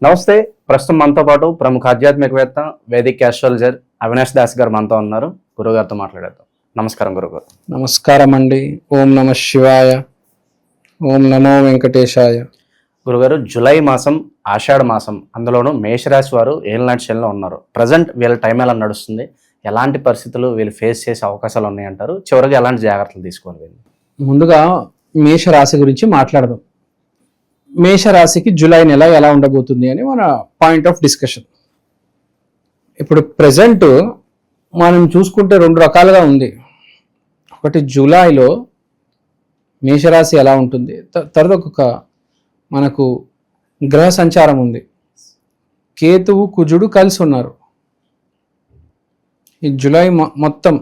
నమస్తే. ప్రస్తుతం మనతో పాటు ప్రముఖ ఆధ్యాత్మికవేత్త, వేదిక్ ఆస్ట్రాలజర్ అవినాష్ దాస్ గారు మనతో ఉన్నారు. గురుగారితో మాట్లాడేద్దాం. నమస్కారం గురుగారు. నమస్కారం అండి. ఓం నమ శివాయ, ఓం నమో వెంకటేశాయ. గురుగారు, జూలై మాసం, ఆషాఢ మాసం, అందులోనూ మేషరాశి వారు ఏలినాటి శనిలో ఉన్నారు. ప్రజెంట్ వీళ్ళ టైం ఎలా నడుస్తుంది, ఎలాంటి పరిస్థితులు వీళ్ళు ఫేస్ చేసే అవకాశాలు ఉన్నాయంటారు? చివరికి ఎలాంటి జాగ్రత్తలు తీసుకోవాలి వీళ్ళు? ముందుగా మేషరాశి గురించి మాట్లాడదాం. మేషరాశికి జూలై నెల ఎలా ఉండబోతుంది అని మన పాయింట్ ఆఫ్ డిస్కషన్. ఇప్పుడు ప్రజెంట్ మనం చూసుకుంటే రెండు రకాలుగా ఉంది. ఒకటి జూలైలో మేషరాశి ఎలా ఉంటుంది, తర్వాత ఒక మనకు గ్రహ సంచారం ఉంది. కేతువు కుజుడు కలిసి ఉన్నారు. ఈ జూలై మొత్తం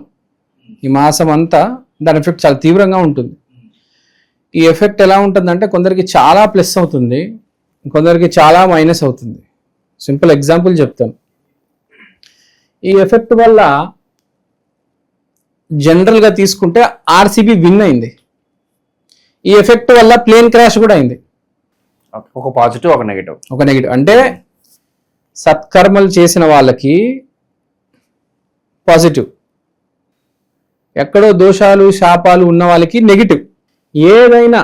ఈ మాసం అంతా దాని ఎఫెక్ట్ చాలా తీవ్రంగా ఉంటుంది. ఈ ఎఫెక్ట్ ఎలా ఉంటుందంటే కొందరికి చాలా ప్లస్ అవుతుంది, కొందరికి చాలా మైనస్ అవుతుంది. సింపుల్ ఎగ్జాంపుల్ చెప్తాను. ఈ ఎఫెక్ట్ వల్ల జనరల్గా తీసుకుంటే ఆర్సీబీ విన్ అయింది. ఈ ఎఫెక్ట్ వల్ల ప్లేన్ క్రాష్ కూడా అయింది. ఒక పాజిటివ్, ఒక నెగిటివ్. అంటే సత్కర్మలు చేసిన వాళ్ళకి పాజిటివ్, ఎక్కడో దోషాలు శాపాలు ఉన్న వాళ్ళకి నెగిటివ్. ఏదైనా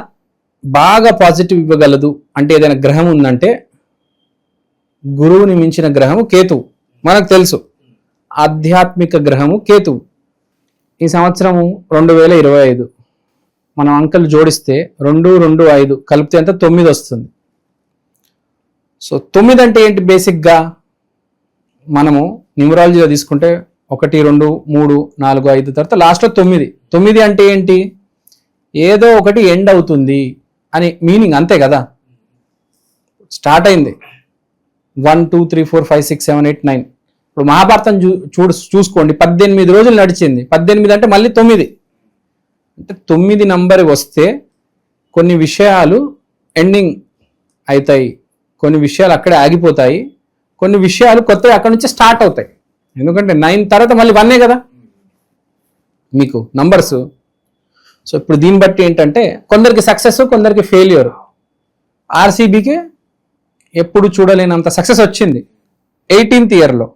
బాగా పాజిటివ్ ఇవ్వగలదు అంటే ఏదైనా గ్రహం ఉందంటే గురువుని మించిన గ్రహము కేతువు. మనకు తెలుసు, ఆధ్యాత్మిక గ్రహము కేతువు. ఈ సంవత్సరము 2025 మనం అంకెలు జోడిస్తే 2, 2, 5 కలిపితే అంతా 9 వస్తుంది. సో 9 అంటే ఏంటి? బేసిక్గా మనము న్యూమరాలజీలో తీసుకుంటే 1, 2, 3, 4, 5 తర్వాత లాస్ట్లో 9. 9 అంటే ఏంటి? ఏదో ఒకటి ఎండ్ అవుతుంది అని మీనింగ్, అంతే కదా. స్టార్ట్ అయింది 1, 2, 3, 4, 5, 6, 7, 8, 9. ఇప్పుడు మహాభారతం చూసుకోండి, 18 రోజులు నడిచింది. 18 అంటే మళ్ళీ 9. అంటే 9 నంబర్ వస్తే కొన్ని విషయాలు ఎండింగ్ అవుతాయి, కొన్ని విషయాలు అక్కడే ఆగిపోతాయి, కొన్ని విషయాలు కొత్తవి అక్కడి నుంచి స్టార్ట్ అవుతాయి. ఎందుకంటే 9 తర్వాత మళ్ళీ 1 కదా మీకు నంబర్స్. సో ఇప్పుడు దీన్ని బట్టి ఏంటంటే కొందరికి సక్సెస్, కొందరికి ఫెయిల్యూర్. ఆర్సీబీకి ఎప్పుడు చూడలేనంత సక్సెస్ వచ్చింది 18th ఇయర్లో,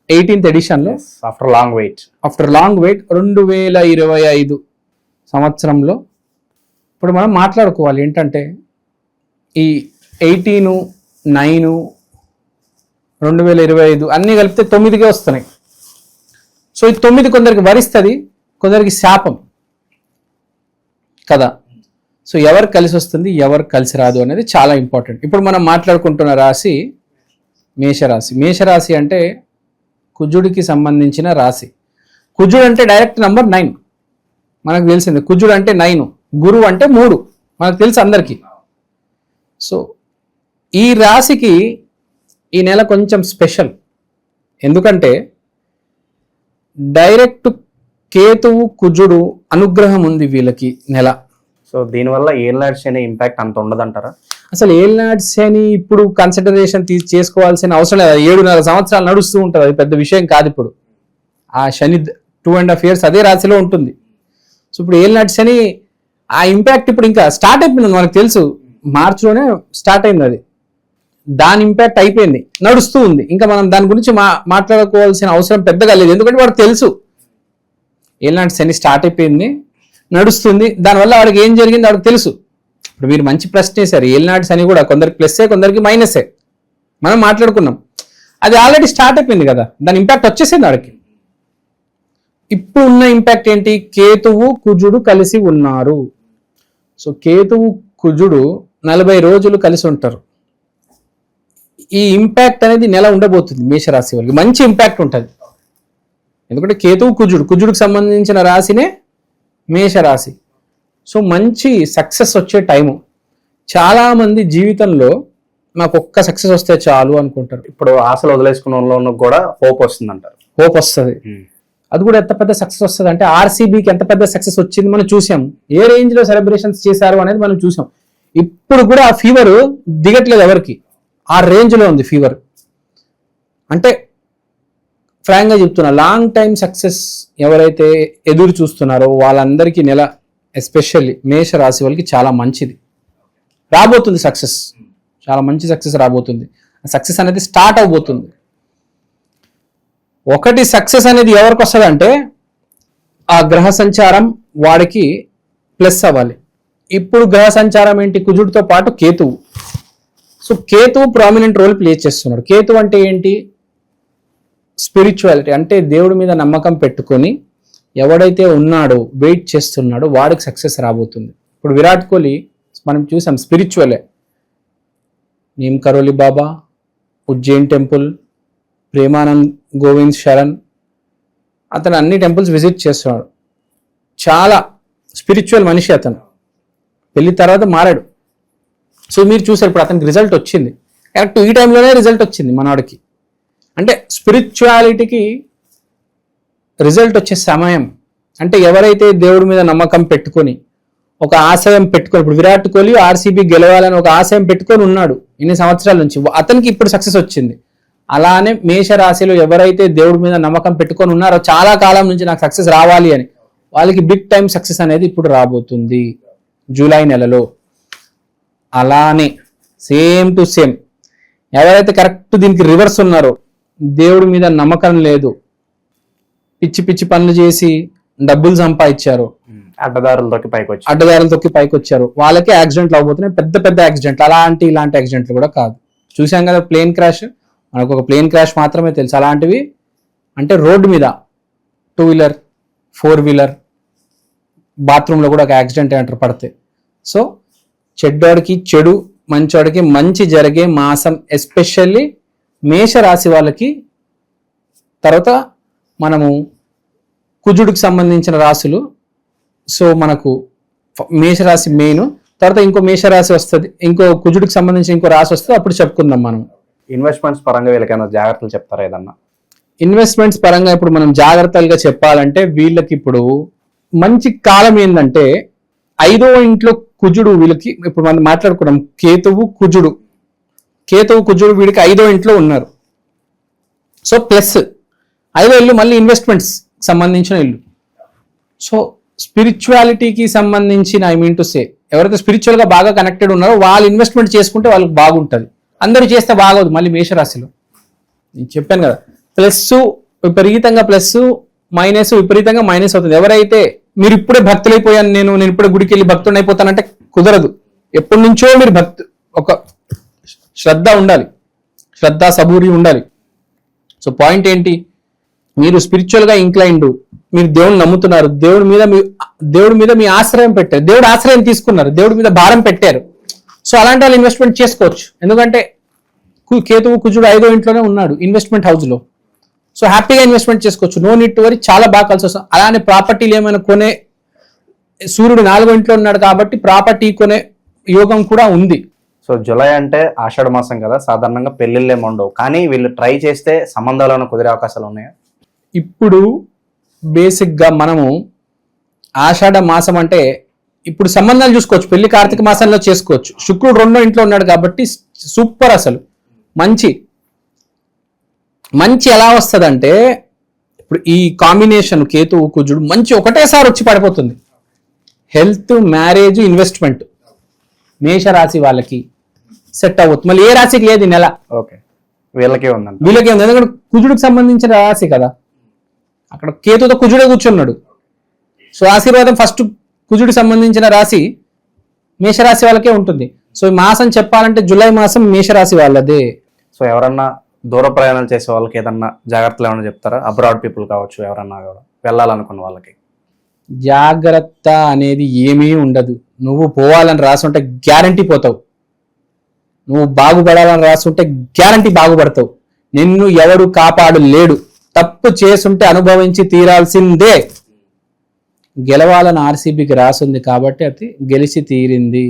18th ఎడిషన్లో. ఆఫ్టర్ లాంగ్ వెయిట్ 2025 సంవత్సరంలో ఇప్పుడు మనం మాట్లాడుకోవాలి ఏంటంటే ఈ 18, 9, 2025 అన్నీ కలిపితే 9కే వస్తున్నాయి. సో ఈ 9 కొందరికి వరిస్తుంది, కొందరికి శాపం కదా. సో ఎవరు కలిసి వస్తుంది, ఎవరు కలిసి రాదు అనేది చాలా ఇంపార్టెంట్. ఇప్పుడు మనం మాట్లాడుకుంటున్న రాశి మేషరాశి. మేషరాశి అంటే కుజుడికి సంబంధించిన రాశి. కుజుడు అంటే డైరెక్ట్ నంబర్ 9 మనకు తెలిసింది. కుజుడు అంటే 9, గురువు అంటే 3 మనకు తెలుసు అందరికీ. సో ఈ రాశికి ఈ నెల కొంచెం స్పెషల్. ఎందుకంటే డైరెక్ట్ కేతువు కుజుడు అనుగ్రహం ఉంది వీళ్ళకి నెల. సో దీనివల్ల ఏలినాటి శని ఇంపాక్ట్ అంత ఉండదంటారా? అసలు ఏలినాటి శని ఇప్పుడు కన్సిడరేషన్ చేసుకోవాల్సిన అవసరం లేదు. 7.5 సంవత్సరాలు నడుస్తూ ఉంటుంది, అది పెద్ద విషయం కాదు. ఇప్పుడు ఆ శని 2.5 years అదే రాశిలో ఉంటుంది. సో ఇప్పుడు ఏలినాటి శని ఆ ఇంపాక్ట్ ఇప్పుడు ఇంకా స్టార్ట్ అయిపోయింది. మనకు తెలుసు, మార్చిలోనే స్టార్ట్ అయింది. అది దాని ఇంపాక్ట్ అయిపోయింది, నడుస్తూ ఉంది. ఇంకా మనం దాని గురించి మాట్లాడుకోవాల్సిన అవసరం పెద్దగా లేదు. ఎందుకంటే వాడికి తెలుసు ఏలినాటి శని స్టార్ట్ అయిపోయింది, నడుస్తుంది. దానివల్ల వాడికి ఏం జరిగింది వాడికి తెలుసు. ఇప్పుడు మీరు మంచి ప్రశ్న వేశారు. ఏలినాటి శని కూడా కొందరికి ప్లస్సే, కొందరికి మైనసే. మనం మాట్లాడుకున్నాం, అది ఆల్రెడీ స్టార్ట్ అయిపోయింది కదా, దాని ఇంపాక్ట్ వచ్చేసింది వాడికి. ఇప్పుడు ఉన్న ఇంపాక్ట్ ఏంటి? కేతువు కుజుడు కలిసి ఉన్నారు. సో కేతువు కుజుడు 40 రోజులు కలిసి ఉంటారు. ఈ ఇంపాక్ట్ అనేది నెల ఉండబోతుంది మేషరాశి వాళ్ళకి. మంచి ఇంపాక్ట్ ఉంటుంది. ఎందుకంటే కేతువు కుజుడికి సంబంధించిన రాశినే మేషరాశి. సో మంచి సక్సెస్ వచ్చే టైము. చాలామంది జీవితంలో నాకు ఒక్క సక్సెస్ వస్తే చాలు అనుకుంటారు. ఇప్పుడు ఆశలు వదిలేసుకున్న వాళ్ళలో కూడా హోప్ వస్తుంది అంటారు. హోప్ వస్తుంది. అది కూడా ఎంత పెద్ద సక్సెస్ వస్తుంది అంటే ఆర్సీబీకి ఎంత పెద్ద సక్సెస్ వచ్చింది మనం చూసాం. ఏ రేంజ్లో సెలబ్రేషన్స్ చేశారు అనేది మనం చూసాం. ఇప్పుడు కూడా ఆ ఫీవర్ దిగట్లేదు ఎవరికి, ఆ రేంజ్లో ఉంది ఫీవర్. అంటే ఫ్రాంక్గా చెప్తున్నా, లాంగ్ టైం సక్సెస్ ఎవరైతే ఎదురు చూస్తున్నారో వాళ్ళందరికీ నెల ఎస్పెషల్లీ మేష రాశి వాళ్ళకి చాలా మంచిది రాబోతుంది. సక్సెస్ చాలా మంచి సక్సెస్ రాబోతుంది. సక్సెస్ అనేది స్టార్ట్ అవబోతుంది. ఒకటి సక్సెస్ అనేది ఎవరికి వస్తుందంటే ఆ గ్రహ సంచారం వాడికి ప్లస్ అవ్వాలి. ఇప్పుడు గ్రహ సంచారం ఏంటి? కుజుడితో పాటు కేతువు. సో కేతువు ప్రామినెంట్ రోల్ ప్లే చేస్తున్నాడు. కేతువు అంటే ఏంటి? స్పిరిచువాలిటీ, అంటే దేవుడి మీద నమ్మకం పెట్టుకొని ఎవడైతే ఉన్నాడో వెయిట్ చేస్తున్నాడో వాడికి సక్సెస్ రాబోతుంది. ఇప్పుడు విరాట్ కోహ్లీ మనం చూసాం, స్పిరిచువలే. నీమ్ కరోలి బాబా, ఉజ్జయిన్ టెంపుల్, ప్రేమానంద్ గోవింద్ శరణ్, అతను అన్ని టెంపుల్స్ విజిట్ చేస్తున్నాడు. చాలా స్పిరిచువల్ మనిషి అతను. పెళ్లి తర్వాత మారాడు. సో మీరు చూసారు, ఇప్పుడు అతనికి రిజల్ట్ వచ్చింది. కరెక్ట్ ఈ టైంలోనే రిజల్ట్ వచ్చింది మనవాడికి. అంటే స్పిరిచువాలిటీకి రిజల్ట్ వచ్చే సమయం. అంటే ఎవరైతే దేవుడి మీద నమ్మకం పెట్టుకొని ఒక ఆశయం పెట్టుకొని, ఇప్పుడు విరాట్ కోహ్లీ ఆర్సీబీ గెలవాలని ఒక ఆశయం పెట్టుకొని ఉన్నాడు ఇన్ని సంవత్సరాల నుంచి, అతనికి ఇప్పుడు సక్సెస్ వచ్చింది. అలానే మేషరాశిలో ఎవరైతే దేవుడి మీద నమ్మకం పెట్టుకొని ఉన్నారో చాలా కాలం నుంచి నాకు సక్సెస్ రావాలి అని, వాళ్ళకి బిగ్ టైం సక్సెస్ అనేది ఇప్పుడు రాబోతుంది జూలై నెలలో. అలానే సేమ్ టు సేమ్ ఎవరైతే కరెక్ట్ దీనికి రివర్స్ ఉన్నారో, దేవుడి మీద నమ్మకం లేదు, పిచ్చి పిచ్చి పనులు చేసి డబ్బులు సంపాదించారు, అడ్డదారులు తొక్కి పైకి వచ్చారు, వాళ్ళకే యాక్సిడెంట్లు అవబోతున్నాయి. పెద్ద పెద్ద యాక్సిడెంట్లు, ఇలాంటి యాక్సిడెంట్లు కూడా కాదు. చూసాం కదా ప్లేన్ క్రాష్, మనకు ఒక ప్లేన్ క్రాష్ మాత్రమే తెలుసు. అలాంటివి అంటే రోడ్డు మీద 2 వీలర్ 4 వీలర్ బాత్రూంలో కూడా ఒక యాక్సిడెంట్ అంటారు పడితే. సో చెడ్డోడికి చెడు, మంచోడికి మంచి జరిగే మాసం, ఎస్పెషల్లీ మేషరాశి వాళ్ళకి. తర్వాత మనము కుజుడికి సంబంధించిన రాశులు. సో మనకు మేషరాశి మెయిన్, తర్వాత ఇంకో మేషరాశి వస్తుంది, ఇంకో కుజుడికి సంబంధించిన ఇంకో రాశి వస్తుంది, అప్పుడు చెప్పుకుందాం మనం. ఇన్వెస్ట్మెంట్స్ పరంగా వీళ్ళకైనా జాగ్రత్తలు చెప్తారా ఏదన్నా? ఇన్వెస్ట్మెంట్స్ పరంగా ఇప్పుడు మనం జాగ్రత్తలుగా చెప్పాలంటే వీళ్ళకి ఇప్పుడు మంచి కాలం ఏంటంటే 5వ ఇంట్లో కుజుడు వీళ్ళకి. ఇప్పుడు మనం మాట్లాడుకున్నాం కేతువు కుజుడు వీడికి 5వ ఇంట్లో ఉన్నారు. సో ప్లస్ 5వ ఇల్లు మళ్ళీ ఇన్వెస్ట్మెంట్స్ సంబంధించిన ఇల్లు. సో స్పిరిచువాలిటీకి సంబంధించిన, ఐ మీన్ టు సే, ఎవరైతే స్పిరిచువల్ గా బాగా కనెక్టెడ్ ఉన్నారో వాళ్ళు ఇన్వెస్ట్మెంట్ చేసుకుంటే వాళ్ళకి బాగుంటుంది. అందరూ చేస్తే బాగోదు. మళ్ళీ మేషరాశిలో నేను చెప్పాను కదా, ప్లస్ విపరీతంగా ప్లస్, మైనస్ విపరీతంగా మైనస్ అవుతుంది. ఎవరైతే మీరు ఇప్పుడే భక్తులైపోయాను నేను ఇప్పుడే గుడికి వెళ్ళి భక్తుడిని అయిపోతానంటే కుదరదు. ఎప్పటి నుంచో మీరు ఒక శ్రద్ధ ఉండాలి, సబూరి ఉండాలి. సో పాయింట్ ఏంటి? మీరు స్పిరిచువల్ గా ఇంక్లైన్డ్, మీరు దేవుని నమ్ముతున్నారు, దేవుడి మీద మీ ఆశ్రయం పెట్టారు, దేవుడు ఆశ్రయం తీసుకున్నారు, దేవుడి మీద భారం పెట్టారు. సో అలాంటి వాళ్ళు ఇన్వెస్ట్మెంట్ చేసుకోవచ్చు. ఎందుకంటే కేతువు కుజుడు 5వ ఇంట్లోనే ఉన్నాడు, ఇన్వెస్ట్మెంట్ హౌస్ లో. సో హ్యాపీగా ఇన్వెస్ట్మెంట్ చేసుకోవచ్చు, నో నీడ్ టు వరీ. చాలా బాగా కలిసి వస్తుంది. అలానే ప్రాపర్టీలు ఏమైనా కొనే, సూర్యుడు 4వ ఇంట్లో ఉన్నాడు కాబట్టి ప్రాపర్టీ కొనే యోగం కూడా ఉంది. సో జూలై అంటే ఆషాఢ మాసం కదా, సాధారణంగా పెళ్లిళ్ళు ఏమి ఉండవు, కానీ వీళ్ళు ట్రై చేస్తే సంబంధాలను కుదిరే అవకాశాలు ఉన్నాయా? ఇప్పుడు బేసిక్ గా మనము ఆషాఢ మాసం అంటే ఇప్పుడు సంబంధాలు చూసుకోవచ్చు, పెళ్లి కార్తీక మాసంలో చేసుకోవచ్చు. శుక్రుడు 2వ ఇంట్లో ఉన్నాడు కాబట్టి సూపర్. అసలు మంచి ఎలా వస్తుందంటే, ఇప్పుడు ఈ కాంబినేషన్ కేతువు కుజుడు మంచి ఒకటేసారి వచ్చి పడిపోతుంది. హెల్త్, మ్యారేజ్, ఇన్వెస్ట్మెంట్ మేషరాశి వాళ్ళకి సెట్ అవ్వద్దు. మళ్ళీ ఏ రాశికి లేదు ఈ నెల. ఓకే, వీళ్ళకే ఉంది. ఎందుకంటే కుజుడికి సంబంధించిన రాశి కదా, అక్కడ కేతుతో కుజుడే కూర్చున్నాడు. సో ఆశీర్వాదం ఫస్ట్ కుజుడికి సంబంధించిన రాశి మేషరాశి వాళ్ళకే ఉంటుంది. సో ఈ మాసం చెప్పాలంటే జూలై మాసం మేషరాశి వాళ్ళదే. సో ఎవరన్నా దూర ప్రయాణాలు చేసే వాళ్ళకి ఏదన్నా జాగ్రత్తలు ఏమైనా చెప్తారా? అబ్రాడ్ పీపుల్ కావచ్చు, ఎవరన్నా కూడా వెళ్ళాలనుకున్న వాళ్ళకి జాగ్రత్త అనేది ఏమీ ఉండదు. నువ్వు పోవాలని రాసుంటే గ్యారంటీ పోతావు, నువ్వు బాగుపడాలని రాసుంటే గ్యారంటీ బాగుపడతావు. నిన్ను ఎవరు కాపాడు లేడు. తప్పు చేసుంటే అనుభవించి తీరాల్సిందే. గెలవాలని ఆర్సీబీకి రాసుంది కాబట్టి అది గెలిచి తీరింది.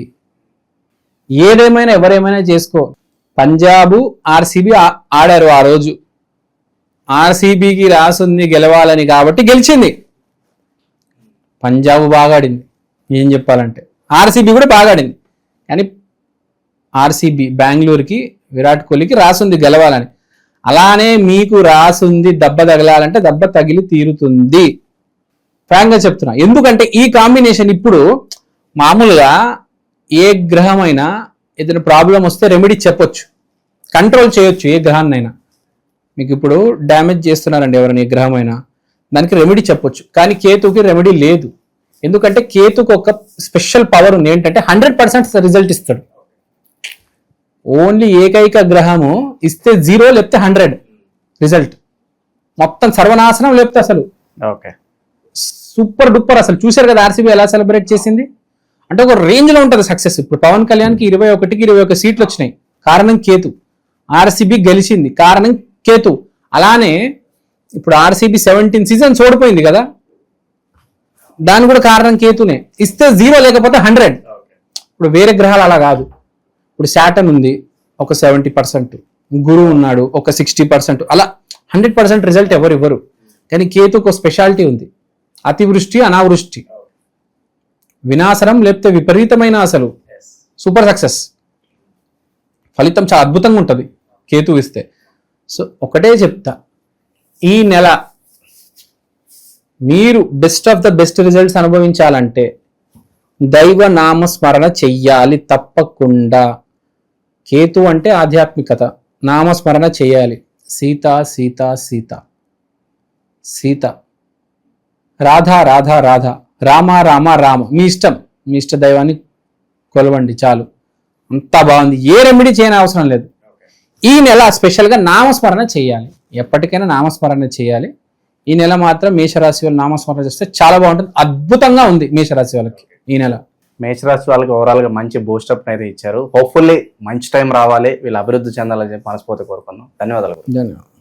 ఏదేమైనా ఎవరేమైనా చేసుకో. పంజాబ్ ఆర్సీబీ ఆడారు ఆ రోజు, ఆర్సీబీకి రాసుంది గెలవాలని కాబట్టి గెలిచింది. పంజాబ్ బాగా ఆడింది, ఏం చెప్పాలంటే ఆర్సీబీ కూడా బాగా ఆడింది. కానీ ఆర్సీబీ బెంగళూరుకి విరాట్ కోహ్లీకి రాసుంది గెలవాలని. అలానే మీకు రాసుంది దెబ్బ తగలాలంటే దెబ్బ తగిలి తీరుతుంది. ఫ్రాంక్ గా చెప్తున్నా. ఎందుకంటే ఈ కాంబినేషన్ ఇప్పుడు మామూలుగా ఏ గ్రహమైనా ఏదైనా ప్రాబ్లం వస్తే రెమెడీ చెప్పొచ్చు. కంట్రోల్ చేయొచ్చు ఏ గ్రహాన్నైనా. మీకు ఇప్పుడు డ్యామేజ్ చేస్తున్నారండి ఎవరైనా ఏ గ్రహం అయినా, దానికి రెమెడీ చెప్పొచ్చు. కానీ కేతుకి రెమెడీ లేదు. ఎందుకంటే కేతుకు ఒక స్పెషల్ పవర్ ఉంది, ఏంటంటే 100% రిజల్ట్ ఇస్తాడు. ఓన్లీ ఏకైక గ్రహము ఇస్తే 0 లేకపోతే 100 రిజల్ట్, మొత్తం సర్వనాశనం లేకపోతే అసలు ఓకే సూపర్ డూపర్. అసలు చూశారు కదా ఆర్సీబీ ఎలా సెలబ్రేట్ చేసింది అంటే ఒక రేంజ్ లో ఉంటుంది సక్సెస్. ఇప్పుడు పవన్ కళ్యాణ్కి 21 సీట్లు వచ్చినాయి, కారణం కేతు. ఆర్సీబీ గెలిచింది, కారణం కేతు. అలానే ఇప్పుడు ఆర్సీబీ 17 సీజన్స్ ఓడిపోయింది కదా, దాని కూడా కారణం కేతునే. ఇస్తే 0 లేకపోతే 100. ఇప్పుడు వేరే గ్రహాలు అలా కాదు. ఇప్పుడు శాటర్న్ ఉంది ఒక 70%, గురువు ఉన్నాడు ఒక 60%, అలా 100% రిజల్ట్ ఎవరు ఇవ్వరు. కానీ కేతుకు ఒక స్పెషాలిటీ ఉంది, అతివృష్టి అనావృష్టి, వినాశనం లేకపోతే విపరీతమైన అసలు సూపర్ సక్సెస్, ఫలితం చాలా అద్భుతంగా ఉంటుంది కేతు ఇస్తే. సో ఒకటే చెప్తా, ఈ నెల మీరు best of the best results అనుభవించాలంటే దైవ నామస్మరణ చెయ్యాలి తప్పకుండా. కేతు అంటే ఆధ్యాత్మికత, నామస్మరణ చేయాలి. సీత సీత సీత సీత, రాధా రాధా రాధా, రామ రామ రామ, మీ ఇష్టం, మీ ఇష్ట దైవాన్ని కొలవండి చాలు, అంతా బాగుంది. ఏ రెమెడీ చేయని అవసరం లేదు. ఈ నెల స్పెషల్గా నామస్మరణ చేయాలి, ఎప్పటికైనా నామస్మరణ చేయాలి. ఈ నెల మాత్రం మేషరాశి వాళ్ళు నామస్మరణ చేస్తే చాలా బాగుంటుంది, అద్భుతంగా ఉంది మేషరాశి వాళ్ళకి ఈ నెల. మేషరాశి వాళ్ళకి ఓవరాల్ గా మంచి బూస్టప్ అయితే ఇచ్చారు. హోప్ఫుల్లీ మంచి టైం రావాలి, వీళ్ళు అభివృద్ధి చెందాలని చెప్పి మనస్ఫూర్తి కోరుకున్నాం. ధన్యవాదాలు. ధన్యవాదాలు.